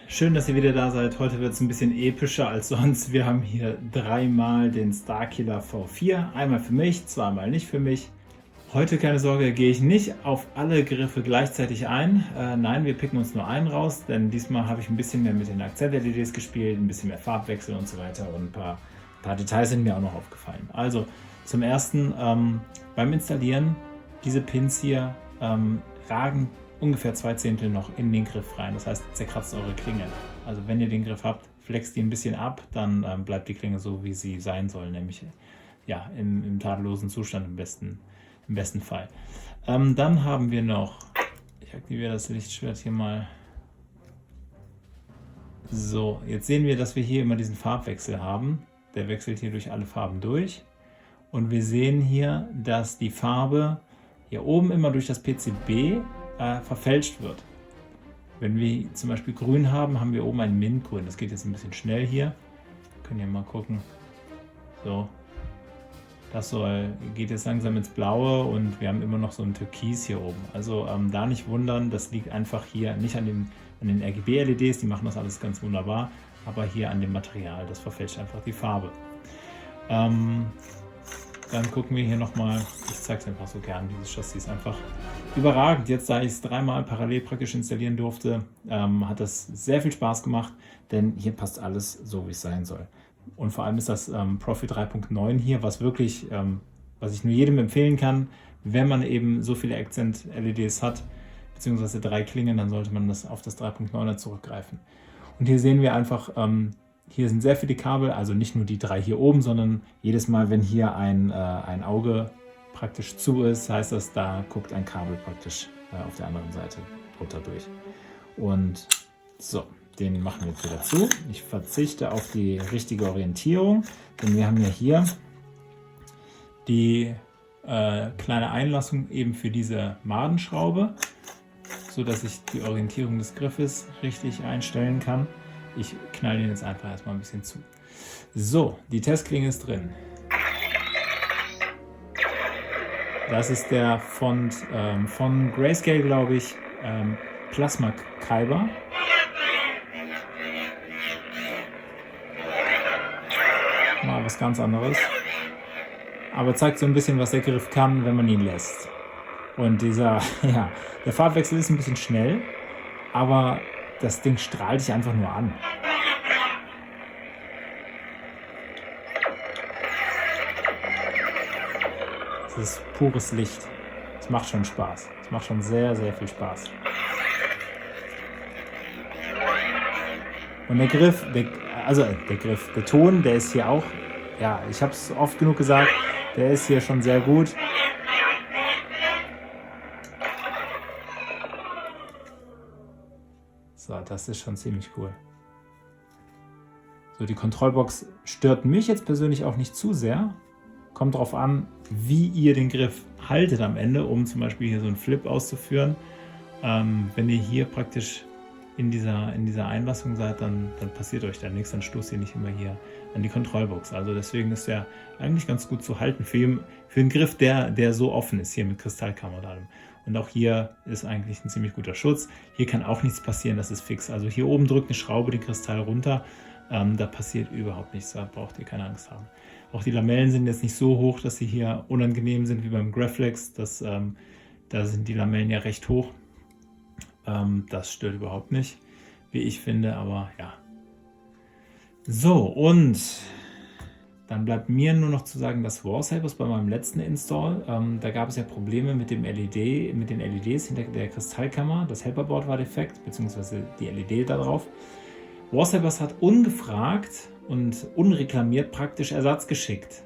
schön, dass ihr wieder da seid. Heute wird es ein bisschen epischer als sonst. Wir haben hier dreimal den Starkiller V4. Einmal für mich, zweimal nicht für mich. Heute, keine Sorge, gehe ich nicht auf alle Griffe gleichzeitig ein. Nein, wir picken uns nur einen raus, denn diesmal habe ich ein bisschen mehr mit den Akzent-LEDs gespielt, ein bisschen mehr Farbwechsel und so weiter und ein paar Details sind mir auch noch aufgefallen. Also zum ersten, beim Installieren, diese Pins hier ragen ungefähr 2/10 noch in den Griff rein. Das heißt, zerkratzt eure Klinge. Also wenn ihr den Griff habt, flext die ein bisschen ab, dann bleibt die Klinge so, wie sie sein soll, nämlich ja, im tadellosen Zustand im besten Fall. Dann haben wir noch, ich aktiviere das Lichtschwert hier mal. So, jetzt sehen wir, dass wir hier immer diesen Farbwechsel haben. Der wechselt hier durch alle Farben durch. Und wir sehen hier, dass die Farbe hier oben immer durch das PCB verfälscht wird. Wenn wir zum Beispiel grün haben, haben wir oben ein Mintgrün. Das geht jetzt ein bisschen schnell hier. Können wir mal gucken. So. Das geht jetzt langsam ins Blaue und wir haben immer noch so ein Türkis hier oben. Also da nicht wundern, das liegt einfach hier nicht an den RGB-LEDs, die machen das alles ganz wunderbar, aber hier an dem Material, das verfälscht einfach die Farbe. Dann gucken wir hier nochmal, ich zeige es einfach so gern, dieses Chassis ist einfach überragend. Jetzt, da ich es dreimal parallel praktisch installieren durfte, hat das sehr viel Spaß gemacht, denn hier passt alles so, wie es sein soll. Und vor allem ist das Profi 3.9 hier, was wirklich, was ich nur jedem empfehlen kann, wenn man eben so viele Akzent-LEDs hat, beziehungsweise 3 Klingen, dann sollte man das auf das 3.9er zurückgreifen. Und hier sehen wir einfach, hier sind sehr viele Kabel, also nicht nur die 3 hier oben, sondern jedes Mal, wenn hier ein Auge praktisch zu ist, heißt das, da guckt ein Kabel praktisch auf der anderen Seite runter durch. Und so, den machen wir jetzt wieder zu. Ich verzichte auf die richtige Orientierung, denn wir haben ja hier die kleine Einlassung eben für diese Madenschraube, so dass ich die Orientierung des Griffes richtig einstellen kann. Ich knall den jetzt einfach erstmal ein bisschen zu. So, die Testklinge ist drin. Das ist der Font von Grayscale, glaube ich, Plasma Kyber. Mal was ganz anderes. Aber zeigt so ein bisschen, was der Griff kann, wenn man ihn lässt. Und der Farbwechsel ist ein bisschen schnell, aber das Ding strahlt dich einfach nur an. Das ist pures Licht. Es macht schon Spaß. Es macht schon sehr, sehr viel Spaß. Und der Ton, der ist hier auch, ja, ich habe es oft genug gesagt, der ist hier schon sehr gut. So, das ist schon ziemlich cool. So, die Kontrollbox stört mich jetzt persönlich auch nicht zu sehr. Kommt darauf an, wie ihr den Griff haltet am Ende, um zum Beispiel hier so einen Flip auszuführen. Wenn ihr hier praktisch in dieser Einlassung seid, dann passiert euch da nichts, dann stoßt ihr nicht immer hier an die Kontrollbox. Also deswegen ist der eigentlich ganz gut zu halten für einen Griff, der so offen ist, hier mit Kristallkammer und allem. Und auch hier ist eigentlich ein ziemlich guter Schutz. Hier kann auch nichts passieren, das ist fix. Also hier oben drückt eine Schraube den Kristall runter. Da passiert überhaupt nichts, da braucht ihr keine Angst haben. Auch die Lamellen sind jetzt nicht so hoch, dass sie hier unangenehm sind wie beim Graflex. Da sind die Lamellen ja recht hoch. Das stört überhaupt nicht, wie ich finde, aber ja. So, und dann bleibt mir nur noch zu sagen, dass Warsabers bei meinem letzten Install, da gab es ja Probleme mit den LEDs hinter der Kristallkammer. Das Helperboard war defekt, beziehungsweise die LED da drauf. Warsabers hat ungefragt und unreklamiert praktisch Ersatz geschickt.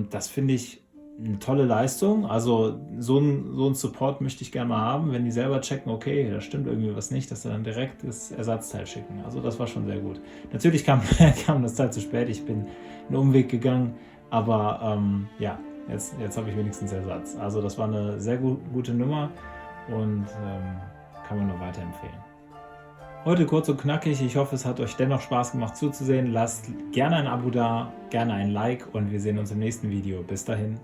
Das finde ich eine tolle Leistung. Also so ein Support möchte ich gerne mal haben, wenn die selber checken, okay, da stimmt irgendwie was nicht, dass sie dann direkt das Ersatzteil schicken. Also das war schon sehr gut. Natürlich kam das Teil zu spät, ich bin einen Umweg gegangen, aber ja, jetzt habe ich wenigstens Ersatz. Also das war eine sehr gute Nummer und kann man nur weiterempfehlen. Heute kurz und knackig, ich hoffe, es hat euch dennoch Spaß gemacht zuzusehen. Lasst gerne ein Abo da, gerne ein Like und wir sehen uns im nächsten Video. Bis dahin.